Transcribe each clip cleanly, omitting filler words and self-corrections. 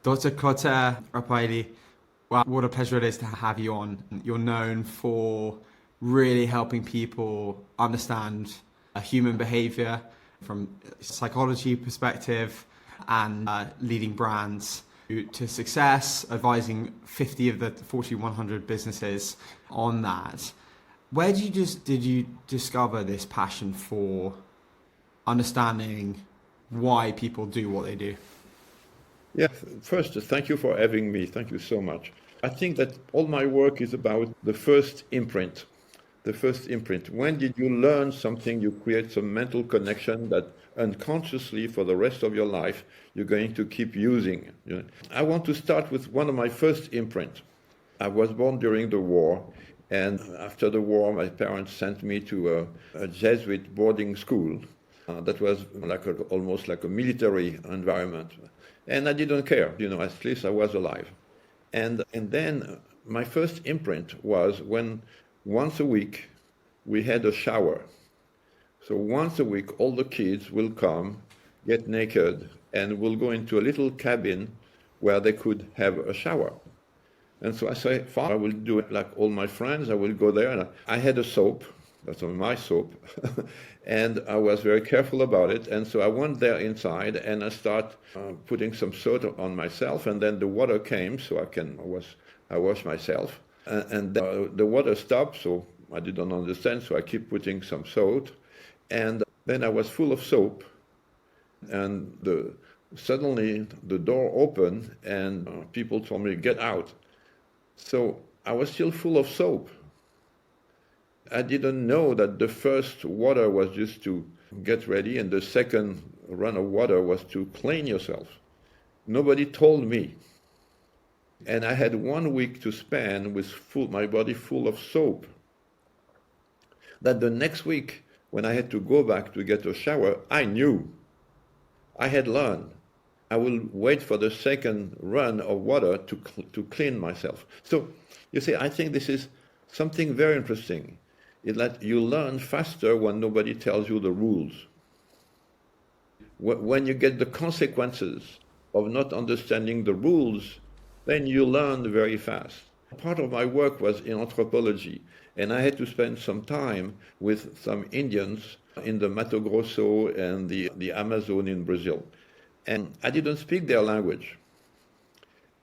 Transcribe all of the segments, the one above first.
Dr. Clotaire Rapaille, wow, what a pleasure it is to have you on. You're known for really helping people understand human behavior from a psychology perspective and leading brands to success, advising 50 of the Fortune 100 businesses on that. Where did you discover this passion for understanding why people do what they do? Yeah, first, thank you for having me. Thank you so much. I think that all my work is about the first imprint. The first imprint. When did you learn something? You create some mental connection that unconsciously for the rest of your life you're going to keep using. I want to start with one of my first imprint. I was born during the war, and after the war, my parents sent me to a Jesuit boarding school that was almost like a military environment. And I didn't care, at least I was alive. And then my first imprint was when once a week we had a shower. So once a week, all the kids will come, get naked, and we'll go into a little cabin where they could have a shower. And so I say, fine, I will do it like all my friends. I will go there. And I had a soap. That's my soap. And I was very careful about it. And so I went there inside and I start putting some soap on myself. And then the water came, so I wash myself. And the water stopped, so I didn't understand. So I keep putting some soap. And then I was full of soap. And suddenly the door opened and people told me, get out. So I was still full of soap. I didn't know that the first water was just to get ready and the second run of water was to clean yourself. Nobody told me. And I had 1 week to spend with my body full of soap. That the next week, when I had to go back to get a shower, I knew. I had learned. I will wait for the second run of water to clean myself. So, you see, I think this is something very interesting. Is that you learn faster when nobody tells you the rules. When you get the consequences of not understanding the rules, then you learn very fast. Part of my work was in anthropology, and I had to spend some time with some Indians in the Mato Grosso and the Amazon in Brazil. And I didn't speak their language.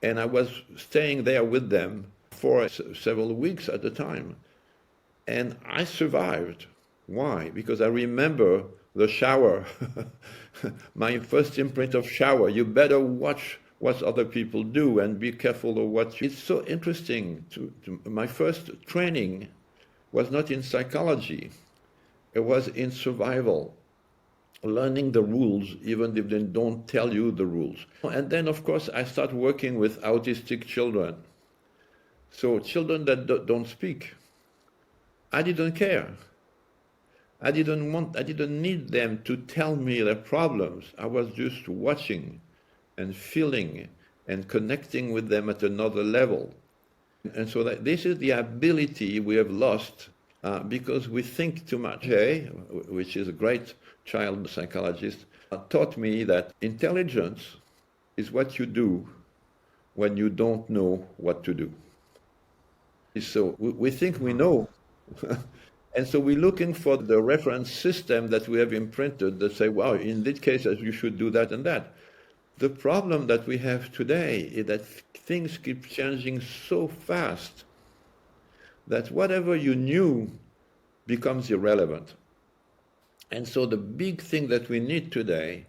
And I was staying there with them for several weeks at a time. And I survived. Why? Because I remember the shower, my first imprint of shower. You better watch what other people do and be careful of what you... It's so interesting. My first training was not in psychology. It was in survival. Learning the rules, even if they don't tell you the rules. And then, of course, I start working with autistic children. So children that don't speak. I didn't care. I didn't need them to tell me their problems. I was just watching and feeling and connecting with them at another level. And so this is the ability we have lost because we think too much. Jay, which is a great child psychologist, taught me that intelligence is what you do when you don't know what to do. So we think we know. And so we're looking for the reference system that we have imprinted that say, wow, in this case, you should do that and that. The problem that we have today is that things keep changing so fast that whatever you knew becomes irrelevant. And so the big thing that we need today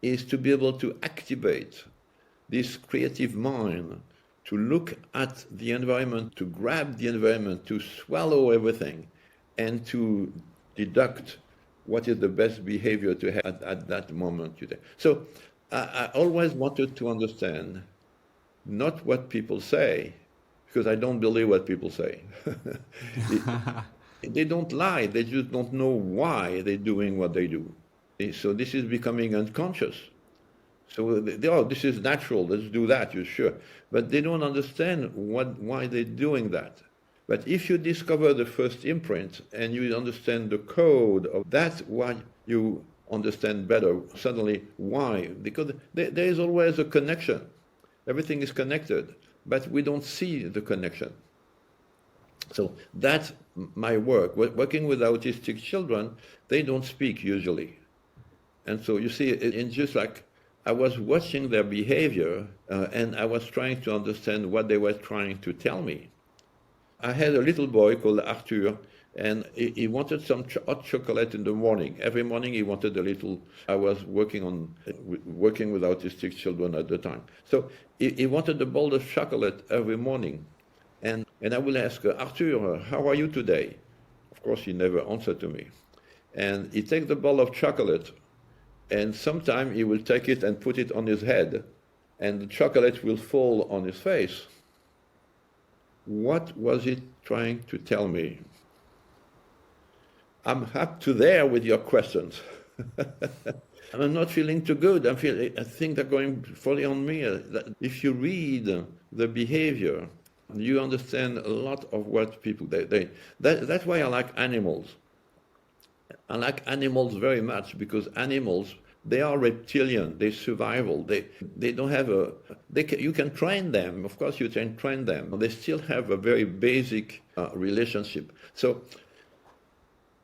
is to be able to activate this creative mind, to look at the environment, to grab the environment, to swallow everything, and to deduct what is the best behavior to have at that moment today. So I always wanted to understand not what people say, because I don't believe what people say. They don't lie, they just don't know why they're doing what they do. So this is becoming unconscious. So this is natural, let's do that, you're sure. But they don't understand why they're doing that. But if you discover the first imprint and you understand the code of that's why you understand better suddenly why. Because there is always a connection. Everything is connected, but we don't see the connection. So that's my work. Working with autistic children, they don't speak usually. And so you see, it's just like I was watching their behavior and I was trying to understand what they were trying to tell me. I had a little boy called Arthur, and he wanted some hot chocolate in the morning. Every morning he wanted a little. I was working with autistic children at the time. So he wanted a bowl of chocolate every morning. And I will ask, Arthur, how are you today? Of course, he never answered to me. And he takes the bowl of chocolate, and sometime he will take it and put it on his head, and the chocolate will fall on his face. What was it trying to tell me? I'm up to there with your questions. I'm not feeling too good. I think they're going fully on me. If you read the behavior, you understand a lot of what people, that's why I like animals. I like animals very much because animals, they are reptilian, they survival, they don't have you can train them, of course you can train them, they still have a very basic relationship. So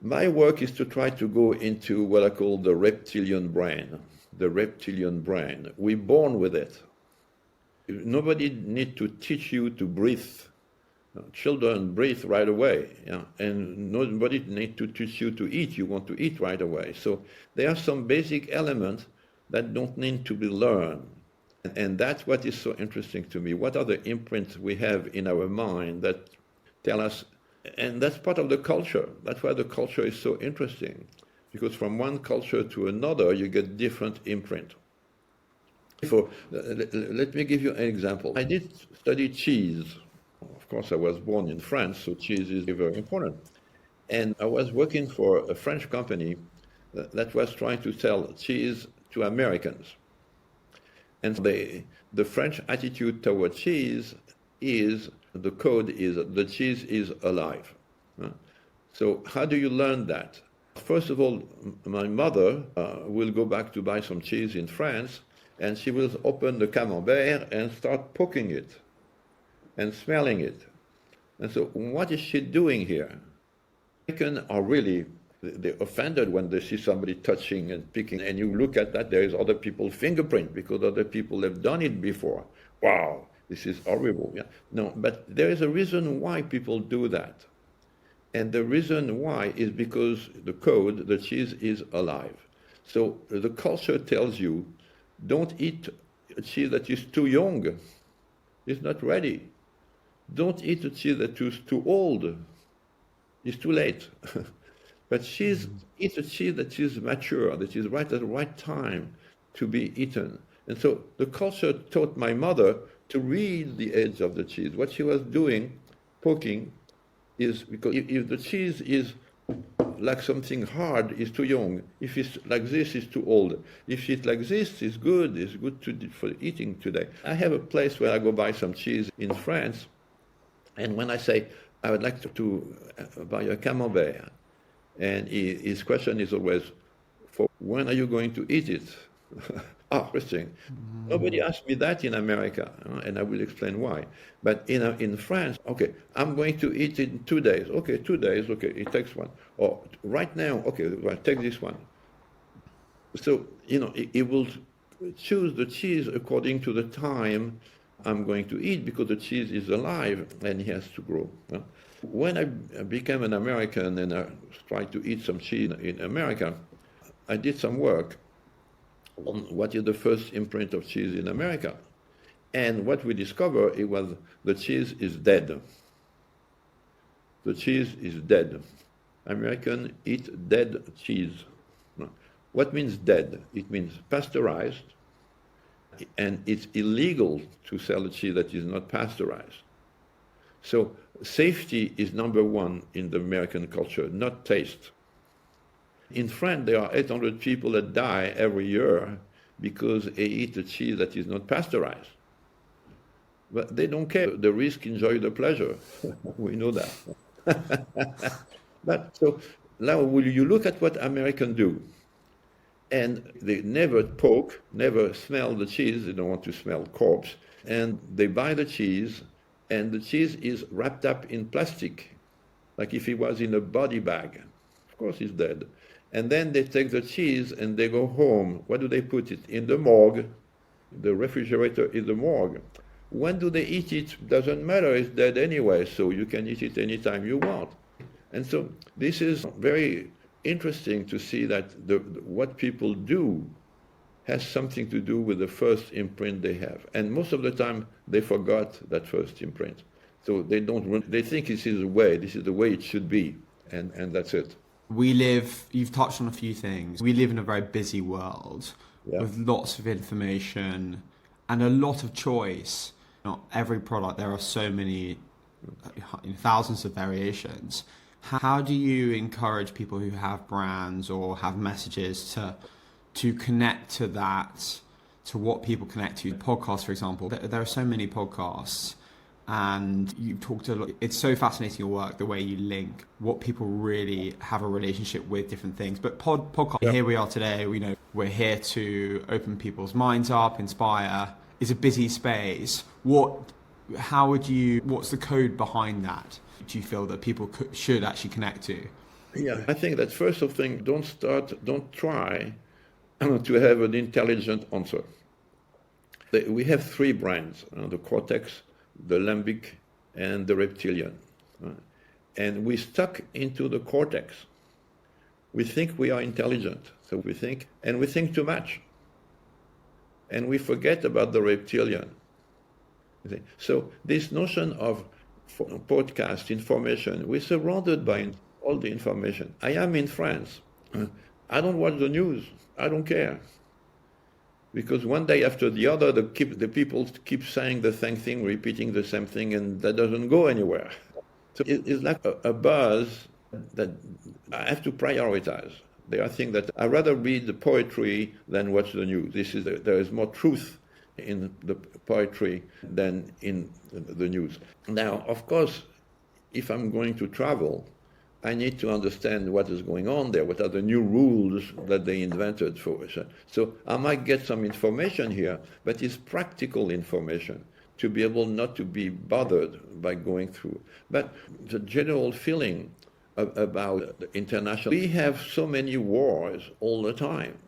my work is to try to go into what I call the reptilian brain. The reptilian brain, we're born with it. Nobody needs to teach you to breathe. Children breathe right away, yeah? And nobody needs to teach you to eat. You want to eat right away. So there are some basic elements that don't need to be learned. And that's what is so interesting to me. What are the imprints we have in our mind that tell us, and that's part of the culture. That's why the culture is so interesting, because from one culture to another, you get different imprint. Let me give you an example. I did study cheese. Of course, I was born in France, so cheese is very important. And I was working for a French company that was trying to sell cheese to Americans. And the French attitude toward cheese is, the code is, the cheese is alive. So how do you learn that? First of all, my mother will go back to buy some cheese in France, and she will open the camembert and start poking it and smelling it. And so what is she doing here? Americans are really, they're offended when they see somebody touching and picking, and you look at that, there is other people's fingerprint because other people have done it before. Wow, this is horrible. Yeah? No, but there is a reason why people do that. And the reason why is because the code, the cheese is alive. So the culture tells you, don't eat a cheese that is too young. It's not ready. Don't eat a cheese that is too old. It's too late. But eat a cheese that is mature, that is right at the right time to be eaten. And so the culture taught my mother to read the edge of the cheese. What she was doing, poking, is because if the cheese is like something hard, it's too young. If it's like this, it's too old. If it's like this, it's good for eating today. I have a place where I go buy some cheese in France, and when I say, I would like to buy a camembert, and his question is always, for when are you going to eat it? Interesting. Nobody asked me that in America, and I will explain why. But in France, okay, I'm going to eat it in 2 days. Okay, 2 days, okay, it takes one. Or right now, okay, well, take this one. So, it will choose the cheese according to the time I'm going to eat, because the cheese is alive and it has to grow. When I became an American and I tried to eat some cheese in America, I did some work on what is the first imprint of cheese in America. And what we discovered, it was the cheese is dead. The cheese is dead. Americans eat dead cheese. What means dead? It means pasteurized, and it's illegal to sell a cheese that is not pasteurized. So safety is number one in the American culture, not taste. In France, there are 800 people that die every year because they eat a cheese that is not pasteurized. But they don't care. The risk, enjoy the pleasure. We know that. But so now, will you look at what Americans do? And they never poke, never smell the cheese. They don't want to smell corpse. And they buy the cheese, and the cheese is wrapped up in plastic, like if it was in a body bag. Of course, it's dead. And then they take the cheese and they go home. Where do they put it? In the morgue. The refrigerator is the morgue. When do they eat it? Doesn't matter. It's dead anyway, so you can eat it anytime you want. And so this is very interesting to see that what people do has something to do with the first imprint they have. And most of the time, they forgot that first imprint. So they think this is the way it should be, and that's it. You've touched on a few things. We live in a very busy world with lots of information and a lot of choice. Not every product, there are so many, thousands of variations. How do you encourage people who have brands or have messages to connect to that, to what people connect to? Podcasts, for example, there are so many podcasts, and you talked a lot. It's so fascinating your work, the way you link what people really have a relationship with different things. But podcast, here we are today. We know we're here to open people's minds up, inspire. It's a busy space. What's the code behind that? Do you feel that people should actually connect to? Yeah, I think that first of thing, don't try to have an intelligent answer. We have three brands, the cortex, the limbic, and the reptilian. And we stuck into the cortex. We think we are intelligent, so we think too much. And we forget about the reptilian. So this notion of podcast information, we're surrounded by all the information. I am in France. I don't watch the news. I don't care. Because one day after the other, the people keep saying the same thing, repeating the same thing, and that doesn't go anywhere. So it's like a buzz that I have to prioritize. There are things that I'd rather read the poetry than watch the news. There is more truth in the poetry than in the news. Now, of course, if I'm going to travel, I need to understand what is going on there, what are the new rules that they invented for us. So I might get some information here, but it's practical information to be able not to be bothered by going through. But the general feeling about the international, we have so many wars all the time.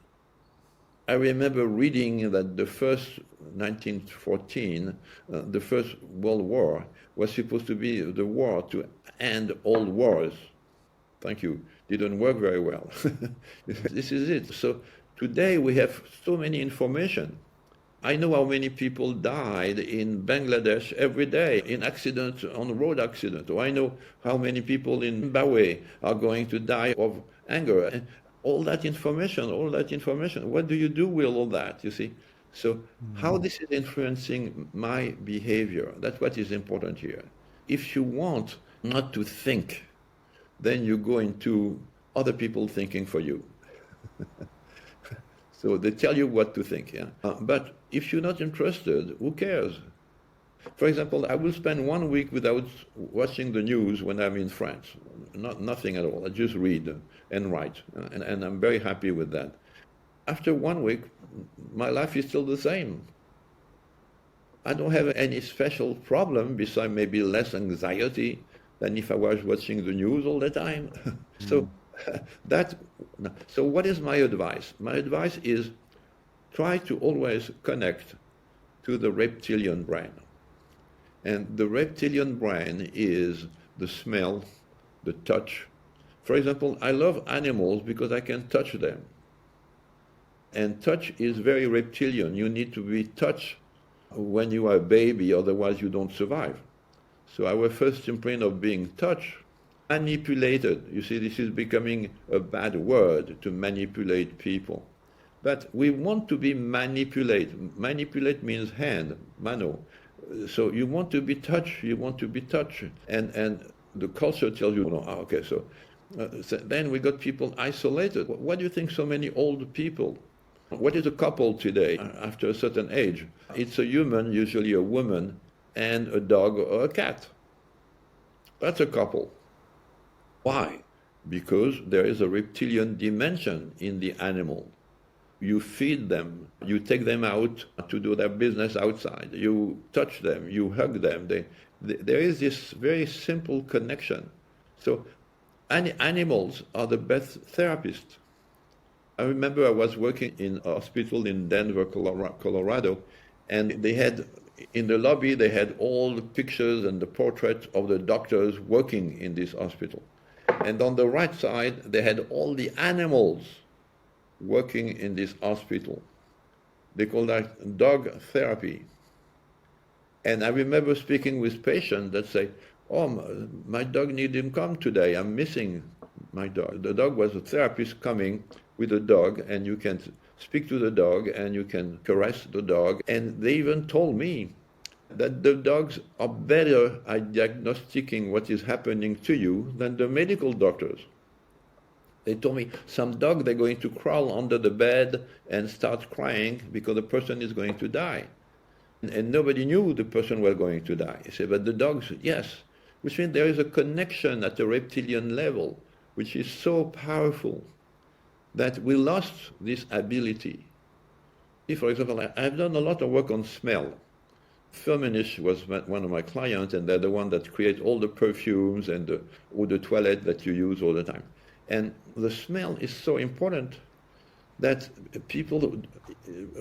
I remember reading that the first 1914, the First World War was supposed to be the war to end all wars. Thank you. Didn't work very well. This is it. So today we have so many information. I know how many people died in Bangladesh every day in accidents, on road accidents. Or I know how many people in Zimbabwe are going to die of anger. And all that information. What do you do with all that, you see? So how this is influencing my behavior, that's what is important here. If you want not to think, then you go into other people thinking for you. So they tell you what to think, yeah. But if you're not interested, who cares? For example, I will spend 1 week without watching the news when I'm in France. Nothing at all. I just read and write, and I'm very happy with that. After 1 week, my life is still the same. I don't have any special problem besides maybe less anxiety than if I was watching the news all the time. So what is my advice? My advice is try to always connect to the reptilian brain. And the reptilian brain is the smell, the touch. For example, I love animals because I can touch them. And touch is very reptilian. You need to be touched when you are a baby, otherwise you don't survive. So our first imprint of being touched, manipulated. You see, this is becoming a bad word, to manipulate people. But we want to be manipulated. Manipulate means hand, mano. So you want to be touched, And the culture tells you, no, okay, so then we got people isolated. Why do you think so many old people? What is a couple today after a certain age? It's a human, usually a woman, and a dog or a cat. That's a couple. Why? Because there is a reptilian dimension in the animal. You feed them, you take them out to do their business outside, you touch them, you hug them. There is this very simple connection. So animals are the best therapists. I remember I was working in a hospital in Denver, Colorado, and they had, in the lobby, they had all the pictures and the portraits of the doctors working in this hospital. And on the right side, they had all the animals working in this hospital. They call that dog therapy. And I remember speaking with patients that say, oh, my dog didn't come today, I'm missing my dog. The dog was a therapist coming with a dog, and you can speak to the dog and you can caress the dog. And they even told me that the dogs are better at diagnosing what is happening to you than the medical doctors. They told me some dog, they're going to crawl under the bed and start crying because the person is going to die. And nobody knew the person was going to die. I said, but the dogs, yes. Which means there is a connection at the reptilian level, which is so powerful that we lost this ability. For example, I've done a lot of work on smell. Firmenich was one of my clients, and they're the one that create all the perfumes and the eau de toilette that you use all the time. And the smell is so important that people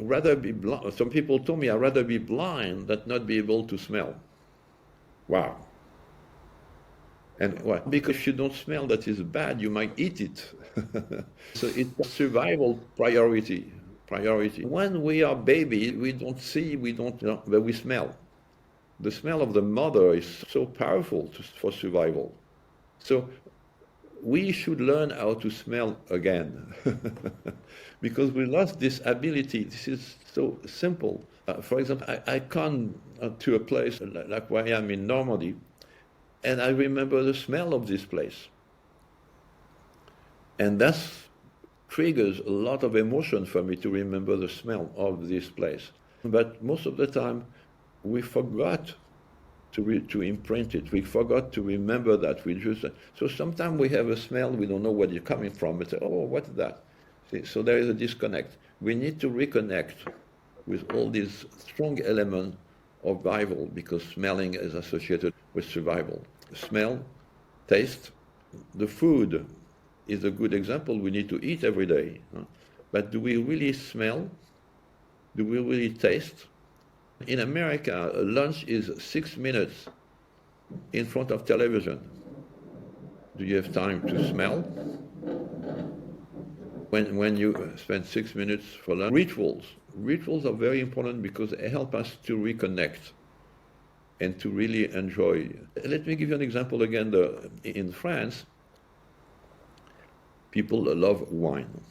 rather be blind. Some people told me I'd rather be blind than not be able to smell. Wow. And why? Because if you don't smell that is bad, you might eat it. So it's a survival priority. When we are baby, we don't see, but we smell. The smell of the mother is so powerful for survival. So we should learn how to smell again, because we lost this ability. This is so simple. For example, I come to a place like where I am in Normandy, and I remember the smell of this place. And that triggers a lot of emotion for me to remember the smell of this place. But most of the time, we forgot to imprint it. We forgot to remember that. So sometimes we have a smell, we don't know where it's coming from. We say, oh, what's that? See, so there is a disconnect. We need to reconnect with all these strong elements of survival, because smelling is associated with survival. Smell, taste, the food is a good example. We need to eat every day. But do we really smell? Do we really taste? In America, lunch is 6 minutes in front of television. Do you have time to smell? When you spend 6 minutes for lunch, rituals are very important because they help us to reconnect and to really enjoy. Let me give you an example again. In France, people love wine.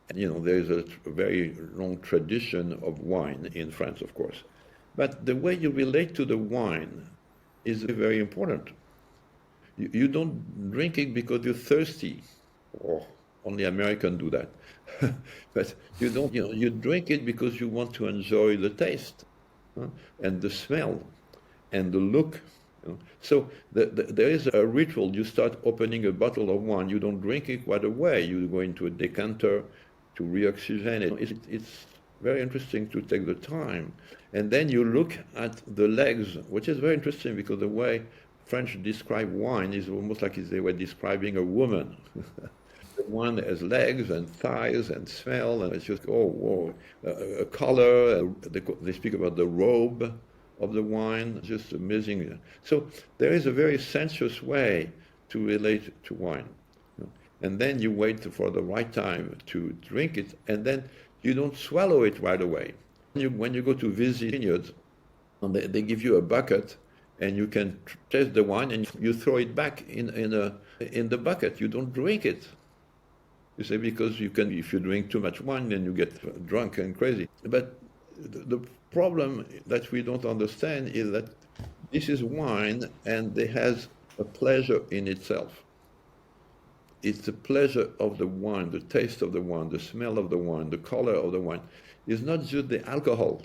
And, there is a very long tradition of wine in France, of course. But the way you relate to the wine is very important. You don't drink it because you're thirsty. Oh, only Americans do that. But you don't, you drink it because you want to enjoy the taste, and the smell and the look. So there is a ritual. You start opening a bottle of wine. You don't drink it right away. You go into a decanter to reoxygenate it. It's very interesting to take the time. And then you look at the legs, which is very interesting because the way French describe wine is almost like if they were describing a woman. The wine has legs and thighs and smell, and it's just, oh, whoa, a color. They speak about the robe of the wine, just amazing. So there is a very sensuous way to relate to wine. And then you wait for the right time to drink it, and then you don't swallow it right away. When you go to visit vineyards, they give you a bucket, and you can taste the wine, and you throw it back in the bucket. You don't drink it. You say, because if you drink too much wine, then you get drunk and crazy. But the problem that we don't understand is that this is wine, and it has a pleasure in itself. It's the pleasure of the wine, the taste of the wine, the smell of the wine, the color of the wine. It's not just the alcohol.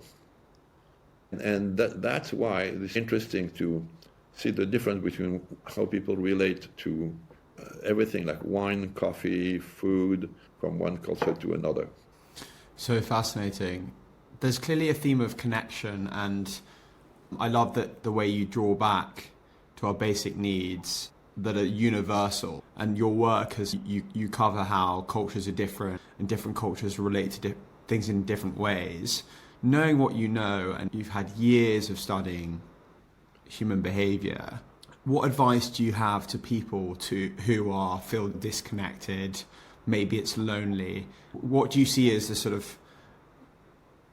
And that's why it's interesting to see the difference between how people relate to everything like wine, coffee, food, from one culture to another. So fascinating. There's clearly a theme of connection, and I love that the way you draw back to our basic needs that are universal. And your work as you cover how cultures are different and different cultures relate to things in different ways. Knowing what you know, and you've had years of studying human behavior, what advice do you have to people who feel disconnected? Maybe it's lonely. What do you see as the sort of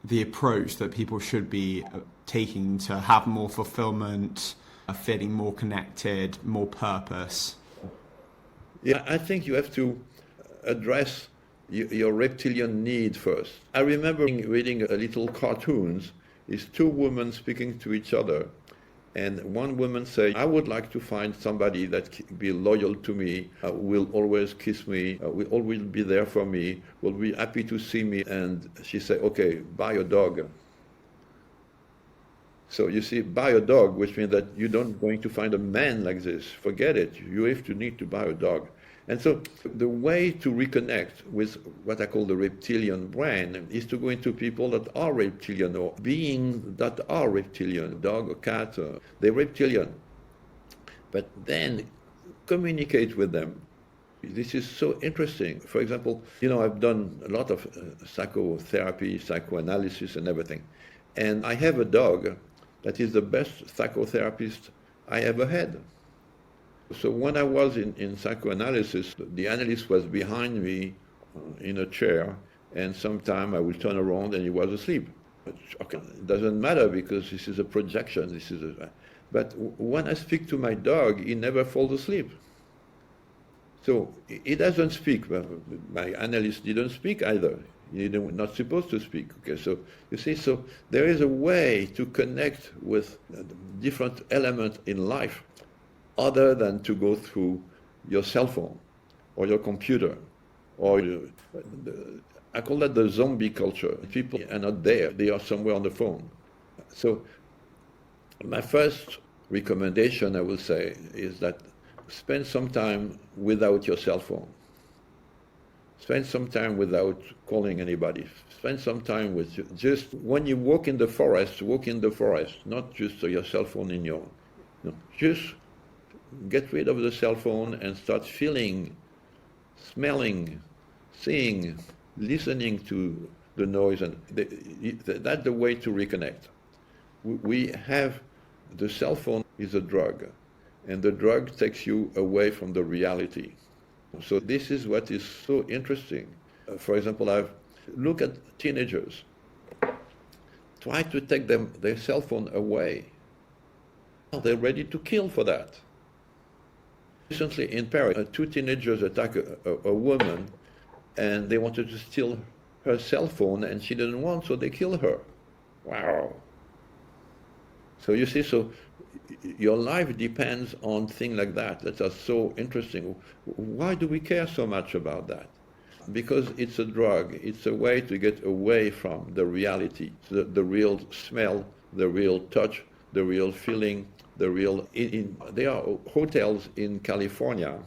the approach that people should be taking to have more fulfillment, feeling more connected, more purpose? Yeah, I think you have to address your reptilian need first. I remember reading a little cartoons. It's two women speaking to each other. And one woman say, I would like to find somebody that be loyal to me, will always kiss me, will always be there for me, will be happy to see me. And she said, okay, buy a dog. So you see, buy a dog, which means that you don't going to find a man like this. Forget it. You have to need to buy a dog. And so the way to reconnect with what I call the reptilian brain is to go into people that are reptilian or beings that are reptilian, dog or cat, they're reptilian. But then communicate with them. This is so interesting. For example, I've done a lot of psychotherapy, psychoanalysis and everything. And I have a dog that is the best psychotherapist I ever had. So when I was in psychoanalysis, the analyst was behind me in a chair, and sometime I will turn around and he was asleep. Okay, it doesn't matter because this is a projection. But when I speak to my dog, he never falls asleep. So he doesn't speak. My analyst didn't speak either. He's not supposed to speak. Okay, so you see, so there is a way to connect with different elements in life, other than to go through your cell phone or your computer I call that the zombie culture. People are not there, they are somewhere on the phone. So my first recommendation, I will say, is that spend some time without your cell phone. Spend some time without calling anybody. Spend some time with just when you walk in the forest, not just your cell phone in your... No, just get rid of the cell phone and start feeling, smelling, seeing, listening to the noise. And that's the way to reconnect. We have, the cell phone is a drug, and the drug takes you away from the reality. So this is what is so interesting. For example, look at teenagers. Try to take their cell phone away. They're ready to kill for that. Recently in Paris, two teenagers attacked a woman, and they wanted to steal her cell phone, and she didn't want, so they killed her. Wow. So you see, so your life depends on things like that. That are so interesting. Why do we care so much about that? Because it's a drug. It's a way to get away from the reality, the real smell, the real touch, the real feeling, there are hotels in California,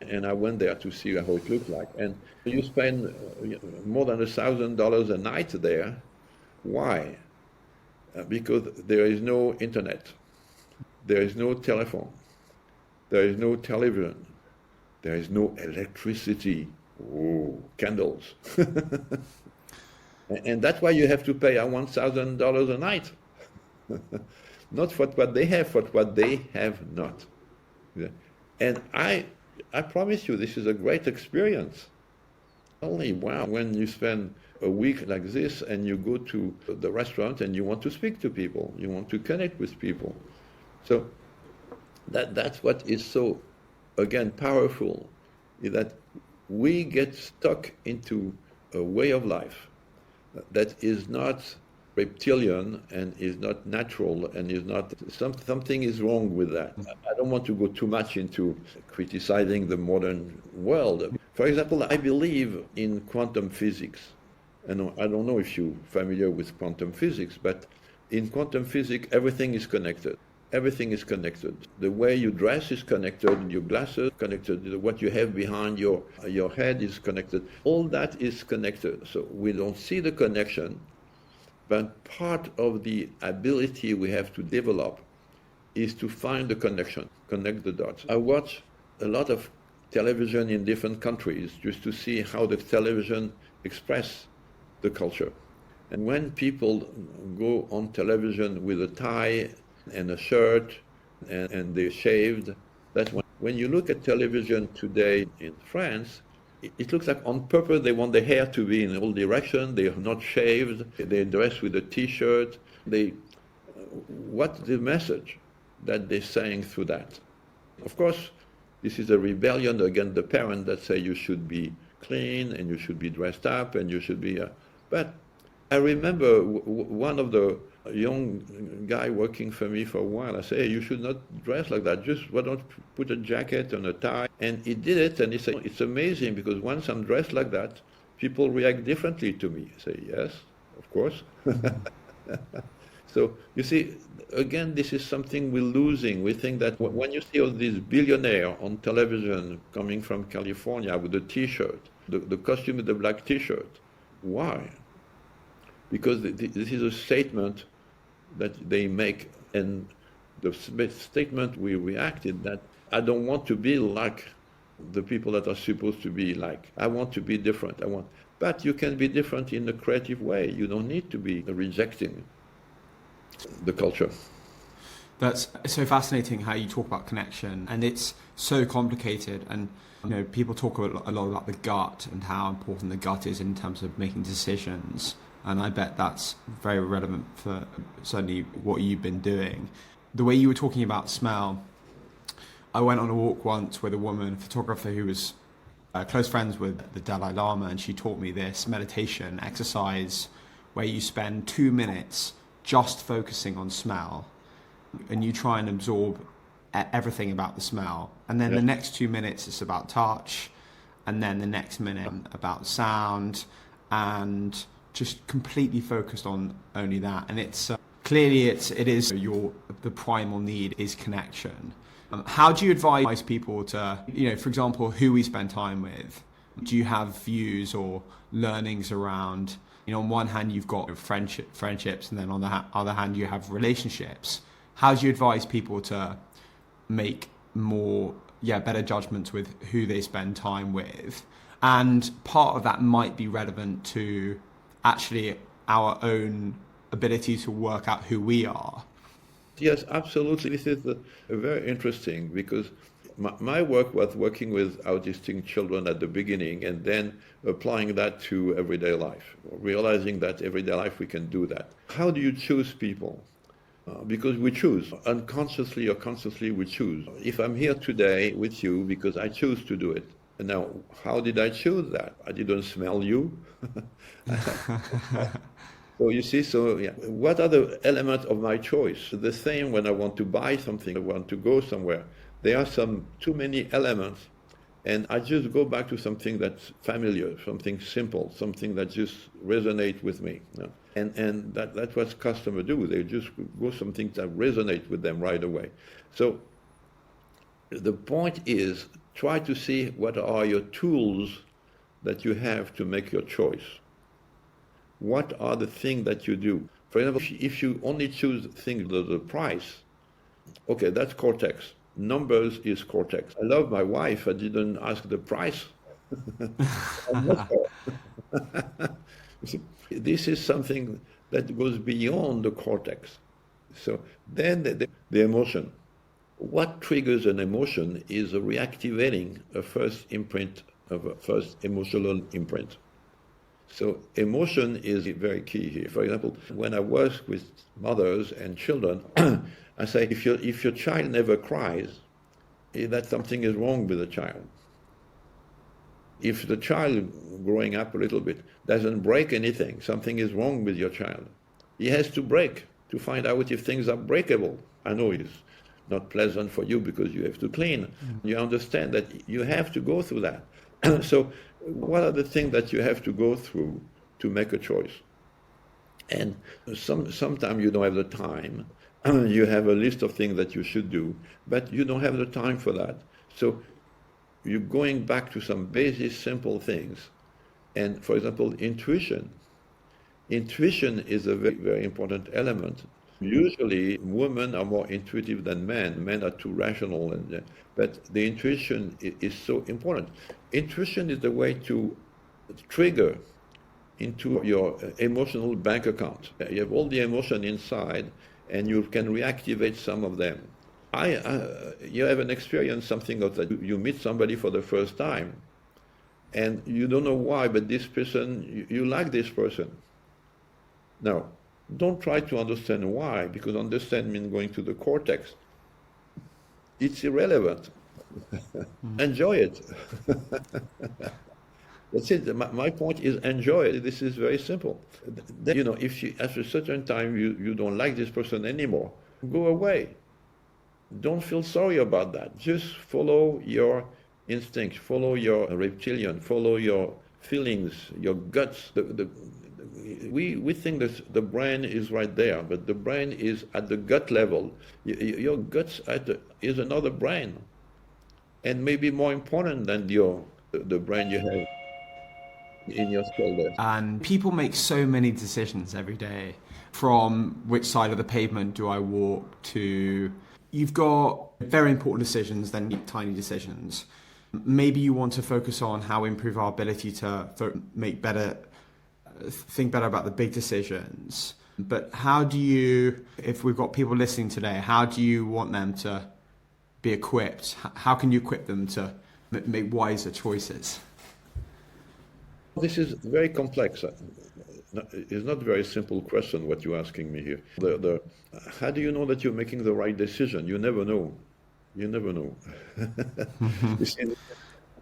and I went there to see how it looked like. And you spend more than $1,000 a night there. Why? Because there is no internet, there is no telephone, there is no television, there is no electricity. Oh, candles. And that's why you have to pay $1,000 a night. Not for what they have, for what they have not. And I promise you, this is a great experience. Only wow, when you spend a week like this and you go to the restaurant and you want to speak to people, you want to connect with people. So that's what is so, again, powerful, is that we get stuck into a way of life that is not reptilian and is not natural and is not, something is wrong with that. I don't want to go too much into criticizing the modern world. For example, I believe in quantum physics. And I don't know if you're familiar with quantum physics, but in quantum physics, everything is connected. everything is connected. The way you dress is connected, your glasses connected, what you have behind your head is connected. All that is connected. So we don't see the connection, but part of the ability we have to develop is to find the connection, connect the dots. I watch a lot of television in different countries just to see how the television express the culture. And when people go on television with a tie and a shirt and they're shaved, that's when you look at television today in France, it looks like on purpose they want the hair to be in all directions, they are not shaved, they dress with a t-shirt. What's the message that they're saying through that? Of course, this is a rebellion against the parent that say you should be clean and you should be dressed up and you should be... But I remember one of the young guy working for me for a while, I say, hey, you should not dress like that. Just why don't you put a jacket and a tie? And he did it, and he said, it's amazing because once I'm dressed like that, people react differently to me. I say, yes, of course. So you see, again, this is something we're losing. We think that when you see all these billionaires on television coming from California with a t-shirt, the costume with the black t-shirt, why? Because this is a statement that they make, and the statement we reacted that I don't want to be like the people that are supposed to be like. I want to be different. But you can be different in a creative way. You don't need to be rejecting the culture. That's so fascinating how you talk about connection, and it's so complicated. And people talk a lot about the gut and how important the gut is in terms of making decisions. And I bet that's very relevant for certainly what you've been doing. The way you were talking about smell, I went on a walk once with a woman photographer who was close friends with the Dalai Lama, and she taught me this meditation exercise where you spend 2 minutes just focusing on smell, and you try and absorb everything about the smell. And then the next 2 minutes is about touch, and then the next minute about sound, and just completely focused on only that. And it's clearly it is the primal need is connection. How do you advise people to, for example, who we spend time with? Do you have views or learnings around, on one hand you've got friendships, and then on the other hand you have relationships? How do you advise people to make better judgments with who they spend time with? And part of that might be relevant to actually our own ability to work out who we are. Yes, absolutely. This is very interesting because my work was working with autistic children at the beginning and then applying that to everyday life, realizing that everyday life we can do that. How do you choose people? Because we choose. Unconsciously or consciously we choose. If I'm here today with you because I choose to do it. Now, how did I choose that? I didn't smell you. So you see, what are the elements of my choice? The same when I want to buy something, I want to go somewhere. There are too many elements, and I just go back to something that's familiar, something simple, something that just resonates with me. And that's what customers do. They just go something that resonates with them right away. So the point is, try to see what are your tools that you have to make your choice. What are the things that you do? For example, if you only choose things with the price, okay, that's cortex. Numbers is cortex. I love my wife. I didn't ask the price. This is something that goes beyond the cortex. So then the emotion. What triggers an emotion is reactivating a first imprint of a first emotional imprint. So emotion is very key here. For example, when I work with mothers and children, I say, if your child never cries, that something is wrong with the child. If the child growing up a little bit doesn't break anything, something is wrong with your child. He has to break to find out if things are breakable. I know it's not pleasant for you because you have to clean. You understand that you have to go through that. So what are the things that you have to go through to make a choice? And sometimes you don't have the time. You have a list of things that you should do, but you don't have the time for that. So you're going back to some basic, simple things. And for example, intuition. Intuition is a very, very important element. Usually, women are more intuitive than men. Men are too rational, but the intuition is so important. Intuition is the way to trigger into your emotional bank account. You have all the emotion inside, and you can reactivate some of them. You have an experience, something of that. You meet somebody for the first time, and you don't know why, but this person, you like this person. Now, don't try to understand why, because understand means going to the cortex. It's irrelevant. Enjoy it. That's it. My point is enjoy it. This is very simple. If you, after a certain time, you don't like this person anymore, go away. Don't feel sorry about that. Just follow your instinct, follow your reptilian, follow your feelings, your guts. We think that the brain is right there, but the brain is at the gut level. Your guts is another brain, and maybe more important than the brain you have in your skull there. And people make so many decisions every day, from which side of the pavement do I walk to, you've got very important decisions, then tiny decisions. Maybe you want to focus on how we improve our ability to think better about the big decisions. But how do you, if we've got people listening today, how do you want them to be equipped? How can you equip them to make wiser choices? This is very complex. It's not a very simple question what you're asking me here. How do you know that you're making the right decision? You never know. You never know. You see,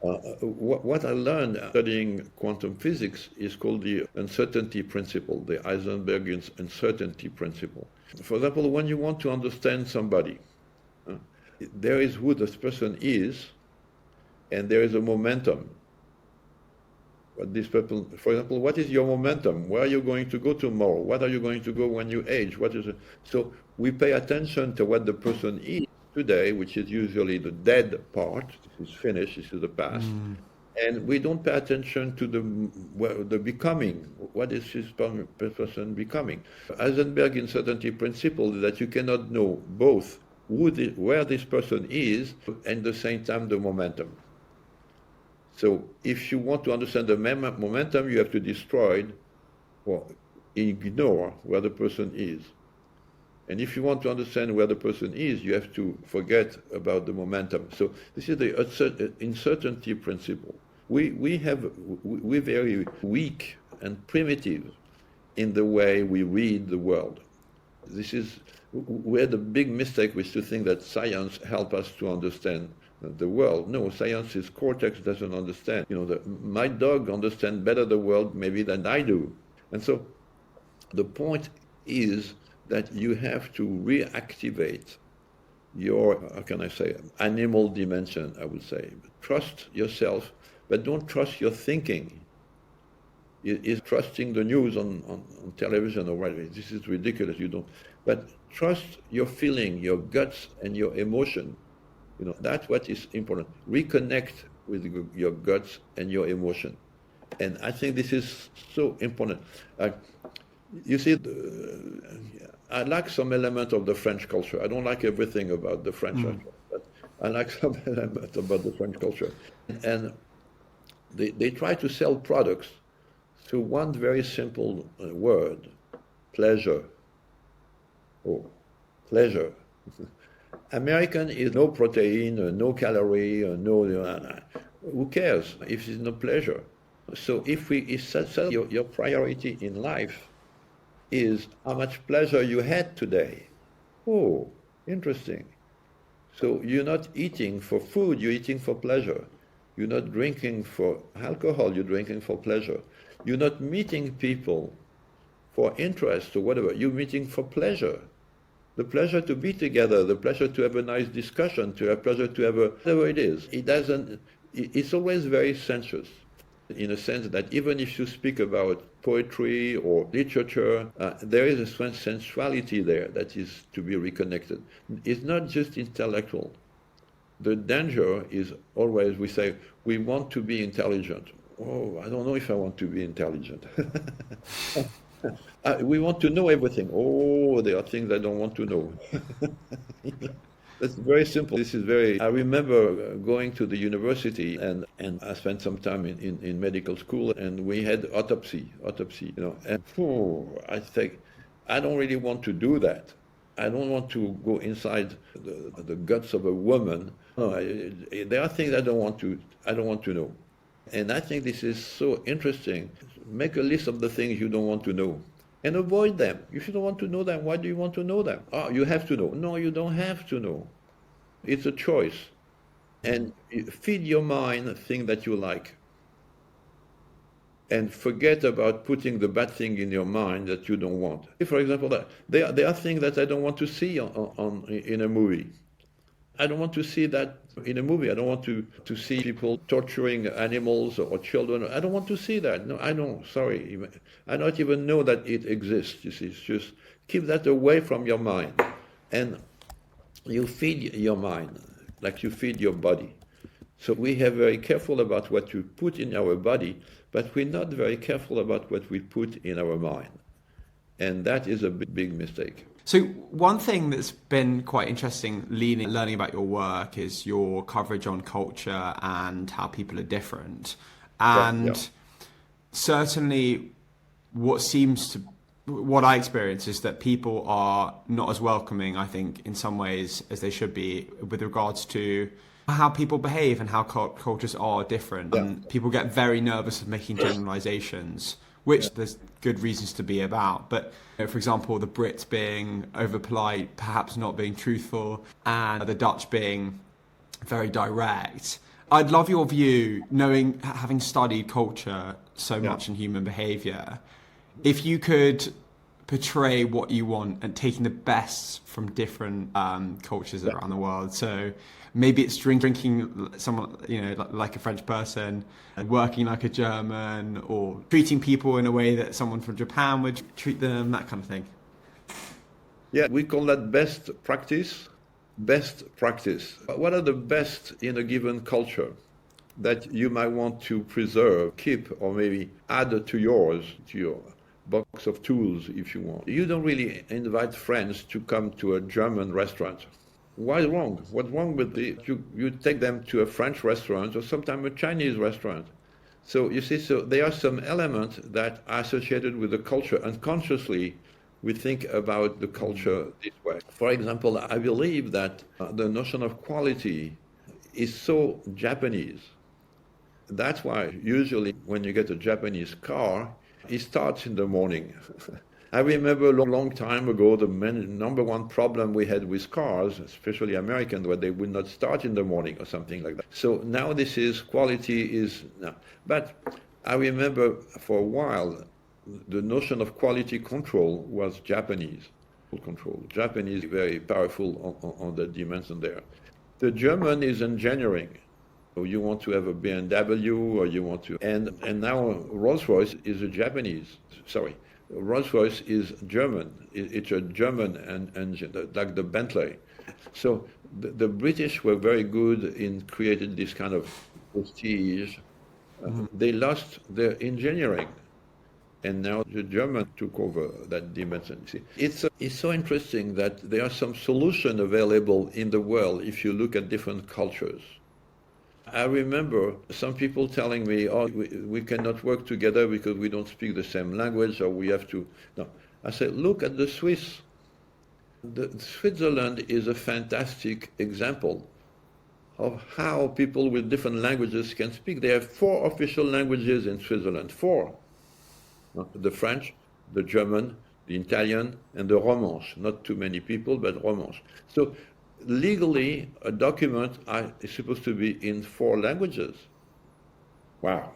what I learned studying quantum physics is called the uncertainty principle, the Heisenberg uncertainty principle. For example, when you want to understand somebody, there is who this person is, and there is a momentum. But this people, for example, what is your momentum? Where are you going to go tomorrow? What are you going to go when you age? So we pay attention to what the person is today, which is usually the dead part. This is finished. This is the past. And we don't pay attention to the becoming. What is this person becoming? Heisenberg uncertainty principle is that you cannot know both where this person is and at the same time the momentum. So if you want to understand the momentum, you have to destroy or ignore where the person is. And if you want to understand where the person is, you have to forget about the momentum. So this is the uncertainty principle. We're very weak and primitive in the way we read the world. This is where the big mistake was to think that science helps us to understand the world. No, science's cortex doesn't understand. My dog understands better the world maybe than I do. And so the point is that you have to reactivate your, how can I say, animal dimension, I would say. Trust yourself, but don't trust your thinking. Is trusting the news on television or whatever. This is ridiculous. You don't. But trust your feeling, your guts, and your emotion. That's what is important. Reconnect with your guts and your emotion. And I think this is so important. You see, I like some element of the French culture. I don't like everything about the French culture, but I like some element about the French culture. And they try to sell products through one very simple word, pleasure. Oh, pleasure. American is no protein, no calorie, who cares if it's no pleasure? So if your priority in life is how much pleasure you had today. Oh, interesting. So you're not eating for food, you're eating for pleasure. You're not drinking for alcohol, you're drinking for pleasure. You're not meeting people for interest or whatever, you're meeting for pleasure. The pleasure to be together, the pleasure to have a nice discussion, to have pleasure to have whatever it is. It's always very sensuous. in a sense that even if you speak about poetry or literature, there is a sensuality there that is to be reconnected. It's not just intellectual. The danger is always, we say, we want to be intelligent. Oh, I don't know if I want to be intelligent. We want to know everything. Oh, there are things I don't want to know. It's very simple. I remember going to the university and I spent some time in medical school, and we had autopsy, and I think, I don't really want to do that. I don't want to go inside the guts of a woman. No, there are things I don't want to know. And I think this is so interesting. Make a list of the things you don't want to know and avoid them. If you don't want to know them, why do you want to know them? Oh, you have to know. No, you don't have to know. It's a choice. And feed your mind things that you like. And forget about putting the bad thing in your mind that you don't want. For example, there are things that I don't want to see in a movie. I don't want to see that in a movie. I don't want to see people torturing animals or children. I don't want to see that. No, I don't. Sorry. I don't even know that it exists. You see, it's just keep that away from your mind. And you feed your mind like you feed your body. So we are very careful about what you put in our body, but we're not very careful about what we put in our mind. And that is a big mistake. So one thing that's been quite interesting learning about your work is your coverage on culture and how people are different. And certainly what I experience is that people are not as welcoming, I think, in some ways as they should be with regards to how people behave and how cultures are different. Yeah. And people get very nervous of making generalizations, which there's good reasons to be about. But for example, the Brits being over polite, perhaps not being truthful, and the Dutch being very direct. I'd love your view, having studied culture so much in human behavior, if you could portray what you want and taking the best from different cultures around the world. So maybe it's drinking someone, like a French person, and working like a German, or treating people in a way that someone from Japan would treat them, that kind of thing. Yeah, we call that best practice. Best practice. What are the best in a given culture that you might want to preserve, keep, or maybe add to your box of tools if you want? You don't really invite friends to come to a German restaurant. Why wrong? What's wrong with you take them to a French restaurant or sometimes a Chinese restaurant? So you see, there are some elements that are associated with the culture. Unconsciously, we think about the culture this way. For example, I believe that the notion of quality is so Japanese. That's why usually when you get a Japanese car, it starts in the morning. I remember a long time ago, the number one problem we had with cars, especially American, where they would not start in the morning or something like that. So now quality is now. But I remember for a while, the notion of quality control was Japanese control. Japanese very powerful on the dimension there. The German is engineering. So you want to have a BMW, or you want to, and now Rolls-Royce is a Japanese. Sorry. Rolls-Royce is German. It's a German engine, like the Bentley. So the British were very good in creating this kind of prestige. They lost their engineering, and now the German took over that dimension. See, it's so interesting that there are some solutions available in the world if you look at different cultures. I remember some people telling me, we cannot work together because we don't speak the same language, or we have to. No. I said, look at the Swiss. Switzerland is a fantastic example of how people with different languages can speak. There are 4 official languages in Switzerland. 4. The French, the German, the Italian, and the Romanche. Not too many people, but Romanche. So legally, a document is supposed to be in 4 languages. Wow.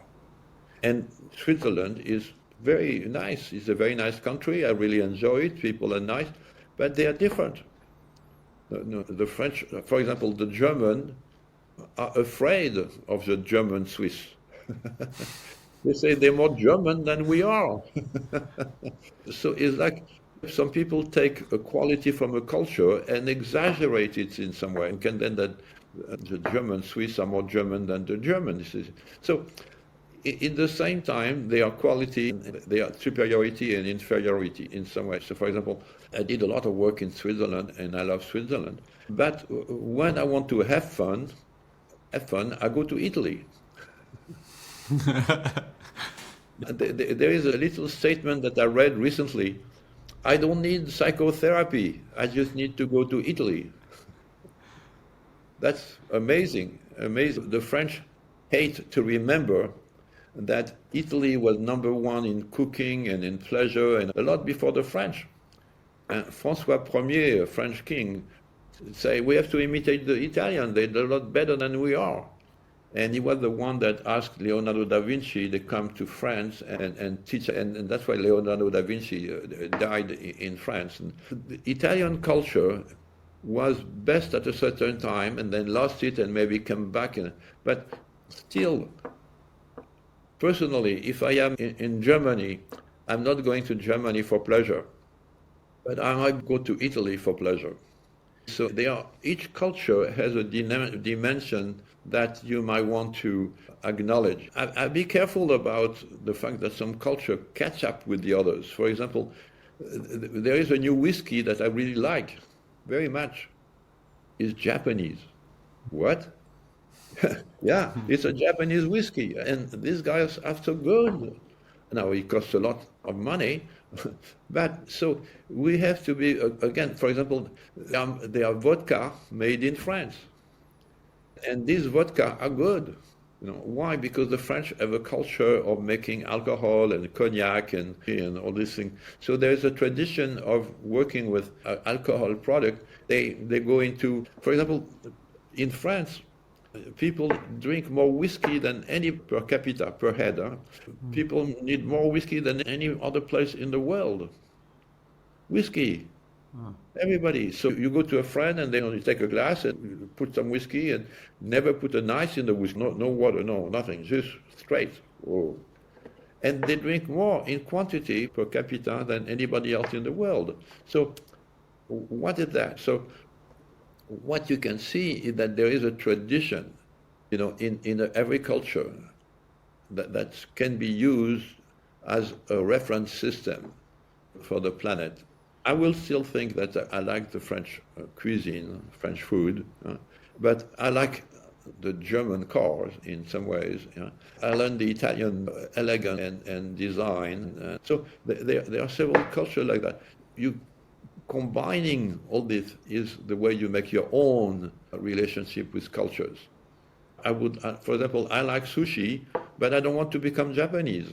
And Switzerland is very nice. It's a very nice country. I really enjoy it. People are nice, but they are different. The French, for example, the German are afraid of the German Swiss. They say they're more German than we are. So it's like some people take a quality from a culture and exaggerate it in some way, and can then that the German Swiss are more German than the Germans. So in the same time, they are quality, they are superiority and inferiority in some way. So for example, I did a lot of work in Switzerland and I love Switzerland. But when I want to have fun, I go to Italy. There is a little statement that I read recently. I don't need psychotherapy. I just need to go to Italy. That's amazing, amazing. The French hate to remember that Italy was number one in cooking and in pleasure, and a lot before the French. And François Ier, a French king, say we have to imitate the Italians. They're a lot better than we are. And he was the one that asked Leonardo da Vinci to come to France and teach, and that's why Leonardo da Vinci died in France. And the Italian culture was best at a certain time and then lost it and maybe come back. But still, personally, if I am in Germany, I'm not going to Germany for pleasure, but I might go to Italy for pleasure. So each culture has a dimension that you might want to acknowledge. I'd be careful about the fact that some culture catch up with the others. For example, there is a new whiskey that I really like very much. It's Japanese. What? Yeah, it's a Japanese whiskey, and these guys are so good. Now, it costs a lot of money, but so we have to be, again, for example, there are vodka made in France. And these vodka are good. Why? Because the French have a culture of making alcohol and cognac and all these things. So there's a tradition of working with alcohol product. They go into, for example, in France, people drink more whiskey than any per capita, per head. People need more whiskey than any other place in the world. Whiskey. Everybody. So you go to a friend and then you take a glass and you put some whiskey and never put an ice in the whiskey. No water, no, nothing. Just straight. Oh. And they drink more in quantity per capita than anybody else in the world. So what is that? So what you can see is that there is a tradition, in every culture that can be used as a reference system for the planet. I will still think that I like the French cuisine, French food, but I like the German cars in some ways. I learned the Italian elegance and design. So there are several cultures like that. Combining all this is the way you make your own relationship with cultures. I would, for example, I like sushi, but I don't want to become Japanese.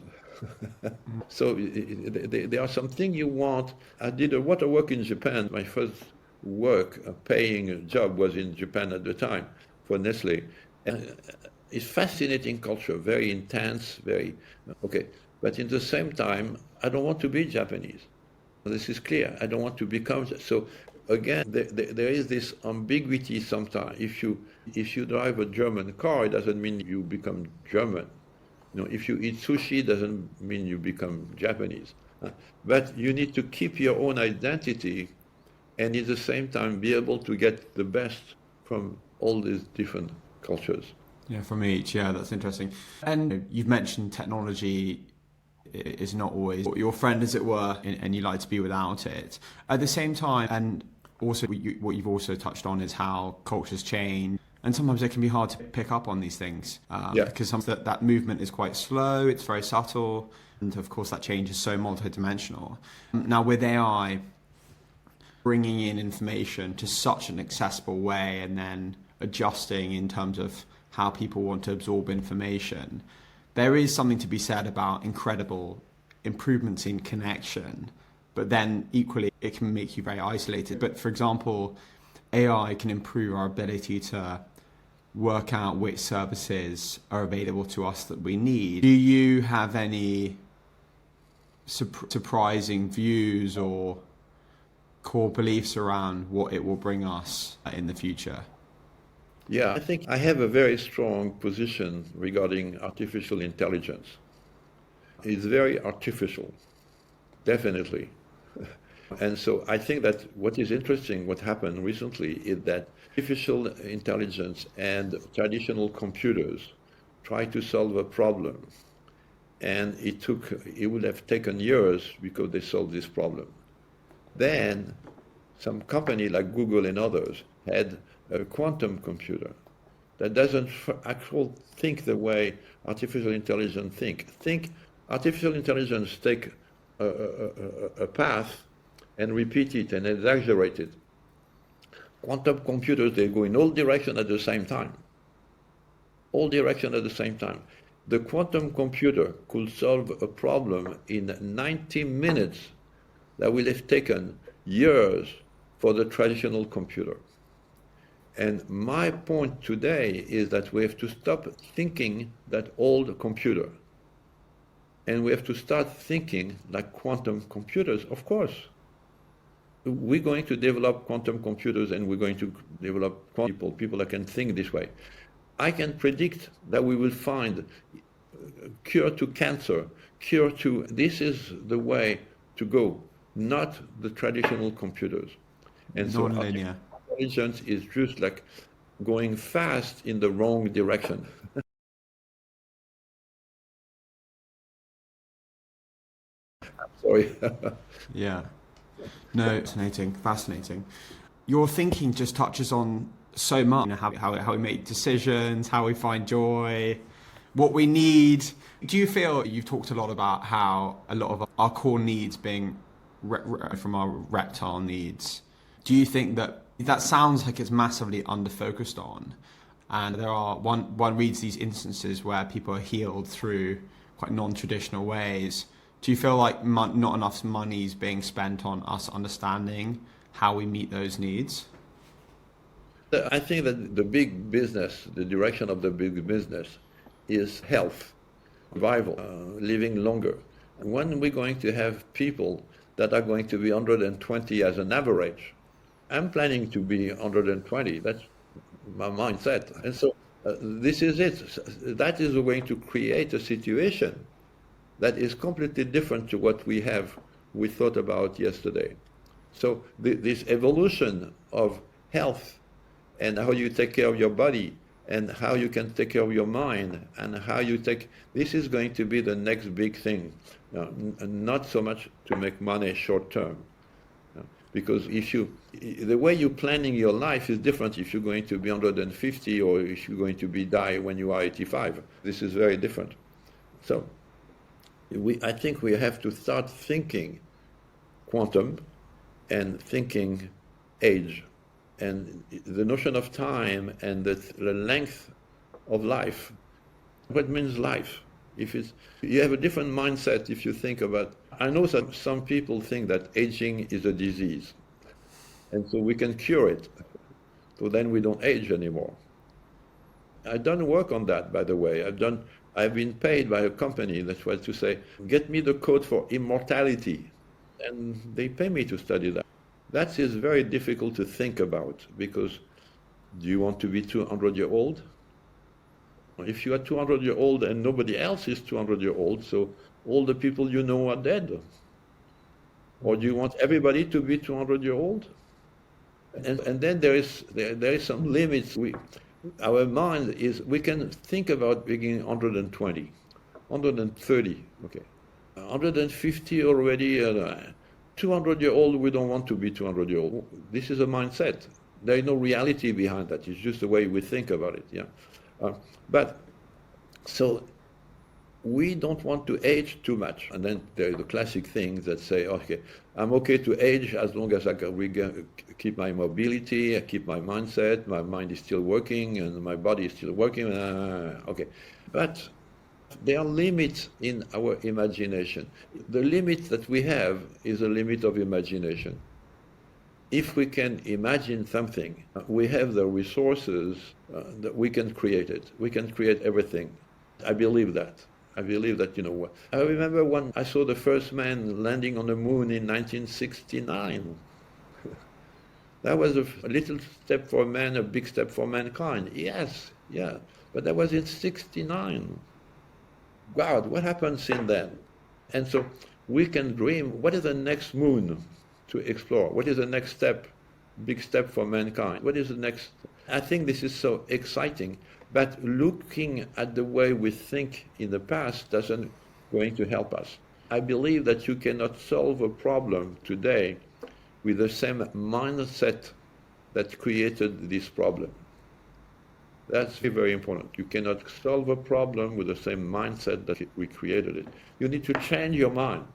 So there are some things you want. I did a lot of work in Japan. My first work, paying job, was in Japan at the time for Nestlé. And it's fascinating culture, very intense, okay. But in the same time, I don't want to be Japanese. This is clear. I don't want to become. So again, there is this ambiguity sometimes. If you drive a German car, it doesn't mean you become German. If you eat sushi, it doesn't mean you become Japanese. But you need to keep your own identity, and at the same time be able to get the best from all these different cultures. Yeah, from each. Yeah, that's interesting. And you've mentioned technology is not always your friend, as it were, and you like to be without it. At the same time, and also what you've also touched on is how cultures change, and sometimes it can be hard to pick up on these things because that movement is quite slow, it's very subtle, and of course that change is so multidimensional. Now with AI bringing in information to such an accessible way and then adjusting in terms of how people want to absorb information, there is something to be said about incredible improvements in connection, but then equally it can make you very isolated. But for example, AI can improve our ability to work out which services are available to us that we need. Do you have any surprising views or core beliefs around what it will bring us in the future? Yeah, I think I have a very strong position regarding artificial intelligence. is very artificial, definitely. And so I think that what is interesting, what happened recently, is that artificial intelligence and traditional computers try to solve a problem. And it would have taken years because they solved this problem. Then some company like Google and others had a quantum computer that doesn't actually think the way artificial intelligence think. Artificial intelligence take a path and repeat it and exaggerate it. Quantum computers, they go in all directions at the same time. All directions at the same time. The quantum computer could solve a problem in 90 minutes that will have taken years for the traditional computer. And my point today is that we have to stop thinking that old computer. And we have to start thinking like quantum computers, of course. We're going to develop quantum computers and we're going to develop people that can think this way. I can predict that we will find cure to cancer, this is the way to go, not the traditional computers. And so non-linear. Intelligence is just like going fast in the wrong direction. Sorry. Yeah. No, fascinating. Your thinking just touches on so much, how we make decisions, how we find joy, what we need. Do you feel, you've talked a lot about how a lot of our core needs being from our reptile needs. Do you think that sounds like it's massively under-focused on? And there are, one reads these instances where people are healed through quite non-traditional ways. Do you feel like not enough money is being spent on us understanding how we meet those needs? I think that the big business, the direction of the big business is health, survival, living longer. When we're going to have people that are going to be 120 as an average, I'm planning to be 120. That's my mindset. And so this is it. That is going to create a situation that is completely different to what we thought about yesterday. So this evolution of health and how you take care of your body and how you can take care of your mind and how you this is going to be the next big thing. Not so much to make money short term. Because the way you're planning your life is different if you're going to be 150 or if you're going to die when you are 85. This is very different. So I think we have to start thinking quantum and thinking age. And the notion of time and the length of life, what means life? You have a different mindset if you think about. I know that some people think that aging is a disease, and so we can cure it. So then we don't age anymore. I've done work on that, by the way. I've been paid by a company that was to say, get me the code for immortality, and they pay me to study that. That is very difficult to think about, because do you want to be 200 years old? If you are 200 years old and nobody else is 200 years old, so all the people you know are dead. Or do you want everybody to be 200 years old? And then there is some limits. Our mind we can think about being 120, 130, okay. 150 already, 200 years old, we don't want to be 200 years old. This is a mindset. There is no reality behind that. It's just the way we think about it, yeah. But so we don't want to age too much. And then there are the classic things that say, okay, I'm okay to age as long as I can keep my mobility, I keep my mindset, my mind is still working, and my body is still working. Okay, but there are limits in our imagination. The limit that we have is a limit of imagination. If we can imagine something, we have the resources that we can create it. We can create everything. I believe that. I remember when I saw the first man landing on the moon in 1969. That was a little step for man, a big step for mankind. Yes, yeah. But that was in 69. God, what happened since then? And so we can dream, what is the next moon to explore? What is the next step, big step for mankind? What is the next? I think this is so exciting, but looking at the way we think in the past doesn't going to help us. I believe that you cannot solve a problem today with the same mindset that created this problem. That's very important. You cannot solve a problem with the same mindset that we created it. You need to change your mind.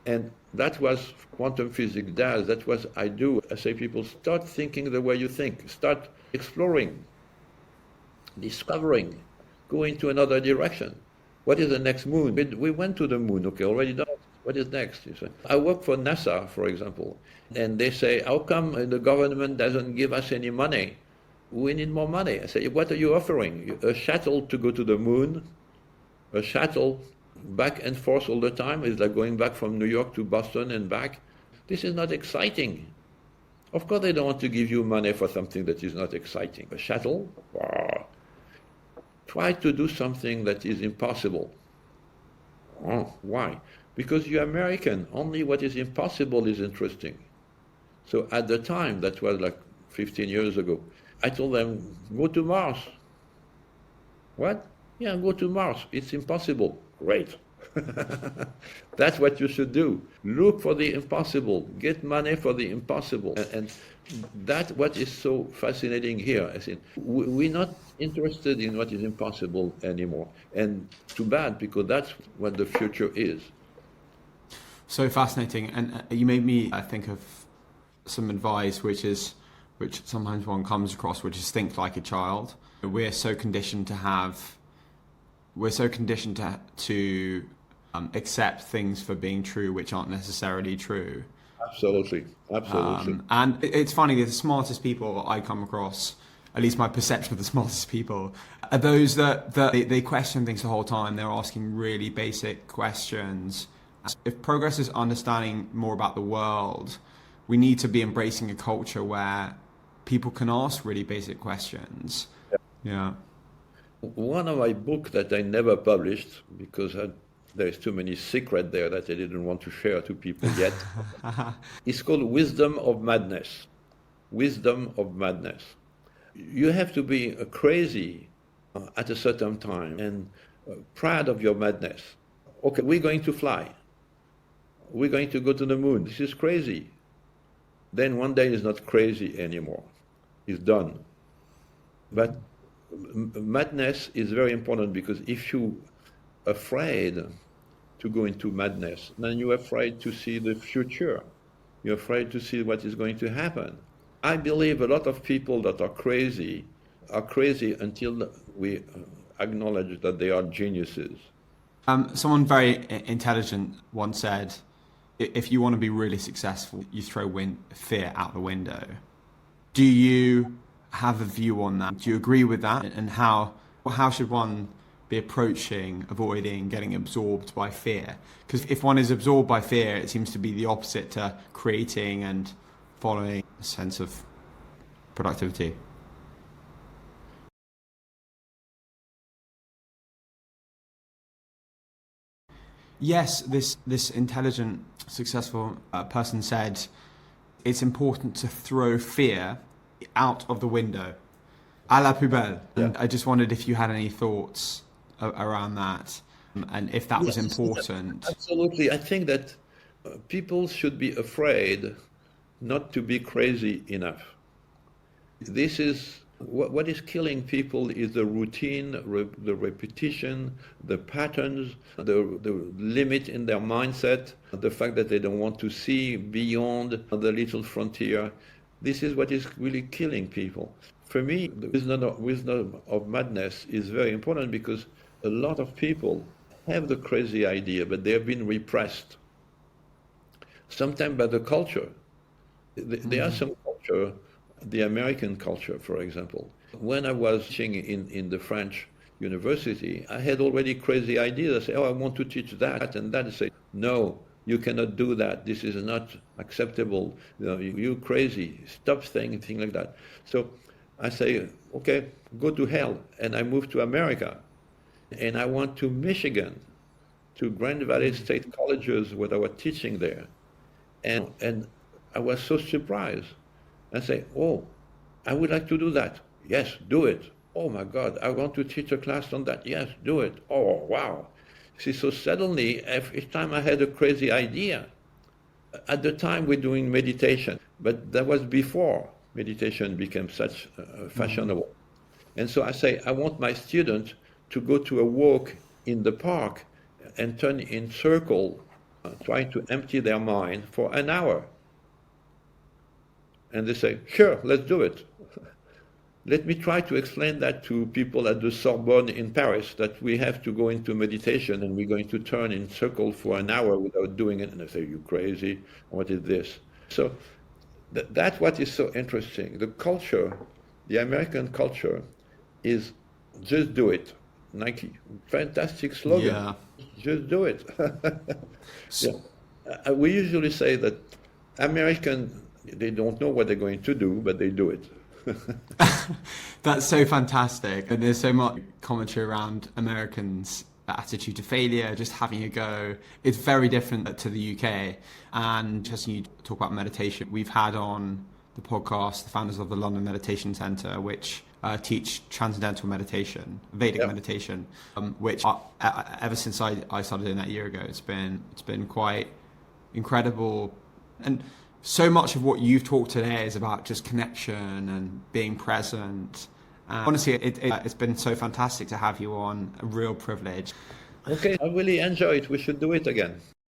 And that's what quantum physics does. That's what I do. I say, people, start thinking the way you think. Start exploring, discovering, go into another direction. What is the next moon? We went to the moon, okay, already done. What is next? You say. I work for NASA, for example, and they say, how come the government doesn't give us any money? We need more money. I say, what are you offering? A shuttle to go to the moon? A shuttle back and forth all the time? It's like going back from New York to Boston and back. This is not exciting. Of course they don't want to give you money for something that is not exciting. A shuttle? Wow. Try to do something that is impossible. Oh, why? Because you're American. Only what is impossible is interesting. So at the time, that was like 15 years ago, I told them, go to Mars. What? Yeah, go to Mars. It's impossible. Great. That's what you should do. Look for the impossible. Get money for the impossible. And that's what is so fascinating here. I think we're not interested in what is impossible anymore. And too bad, because that's what the future is. So fascinating. And you made me think of some advice, which sometimes one comes across, which is think like a child. We're so conditioned to accept things for being true, which aren't necessarily true. Absolutely. And it's funny, the smartest people I come across, at least my perception of the smartest people, are those that they question things the whole time. They're asking really basic questions. If progress is understanding more about the world, we need to be embracing a culture where people can ask really basic questions. Yeah. One of my books that I never published because there's too many secrets there that I didn't want to share to people yet. It's called Wisdom of Madness. Wisdom of Madness. You have to be crazy at a certain time and proud of your madness. Okay, we're going to fly. We're going to go to the moon. This is crazy. Then one day it's not crazy anymore. It's done. But madness is very important, because if you're afraid to go into madness, then you're afraid to see the future. You're afraid to see what is going to happen. I believe a lot of people that are crazy until we acknowledge that they are geniuses. Someone very intelligent once said, if you want to be really successful, you throw fear out the window. Do you have a view on that? Do you agree with that? And how should one be approaching avoiding getting absorbed by fear? Because if one is absorbed by fear, it seems to be the opposite to creating and following a sense of productivity. Yes, this intelligent, successful person said it's important to throw fear out of the window, à la poubelle. Yeah. And I just wondered if you had any thoughts around that, and if that was important. Absolutely. I think that people should be afraid not to be crazy enough. This is what is killing people is the routine, the repetition, the patterns, the limit in their mindset, the fact that they don't want to see beyond the little frontier. This is what is really killing people. For me, the wisdom of madness is very important, because a lot of people have the crazy idea, but they have been repressed. Sometimes by the culture. There are some culture, the American culture, for example. When I was teaching in the French university, I had already crazy ideas. I say, I want to teach that and that. I say, no, you cannot do that. This is not acceptable. You're crazy. Stop saying things like that. So I say, okay, go to hell. And I moved to America. And I went to Michigan. to Grand Valley State colleges where I was teaching there. And I was so surprised. I say, oh, I would like to do that. Yes, do it. Oh my God, I want to teach a class on that. Yes, do it. Oh, wow. See, so suddenly, every time I had a crazy idea, at the time we're doing meditation, but that was before meditation became such fashionable. And so I say, I want my students to go to a walk in the park and turn in circle, trying to empty their mind for an hour. And they say, sure, let's do it. Let me try to explain that to people at the Sorbonne in Paris, that we have to go into meditation and we're going to turn in circle for an hour without doing it. And they say, you crazy? What is this? So that's what is so interesting. The culture, the American culture, is just do it. Nike, fantastic slogan. Yeah. Just do it. Yeah. We usually say that American, they don't know what they're going to do, but they do it. That's so fantastic. And there's so much commentary around Americans' attitude to failure, just having a go. It's very different to the UK. And just you talk about meditation, we've had on the podcast the founders of the London Meditation Centre, which teach transcendental meditation, Vedic meditation, which ever since I started doing that a year ago, it's been quite incredible. And so much of what you've talked today is about just connection and being present. Honestly, it's been so fantastic to have you on. A real privilege. Okay, I really enjoy it. We should do it again.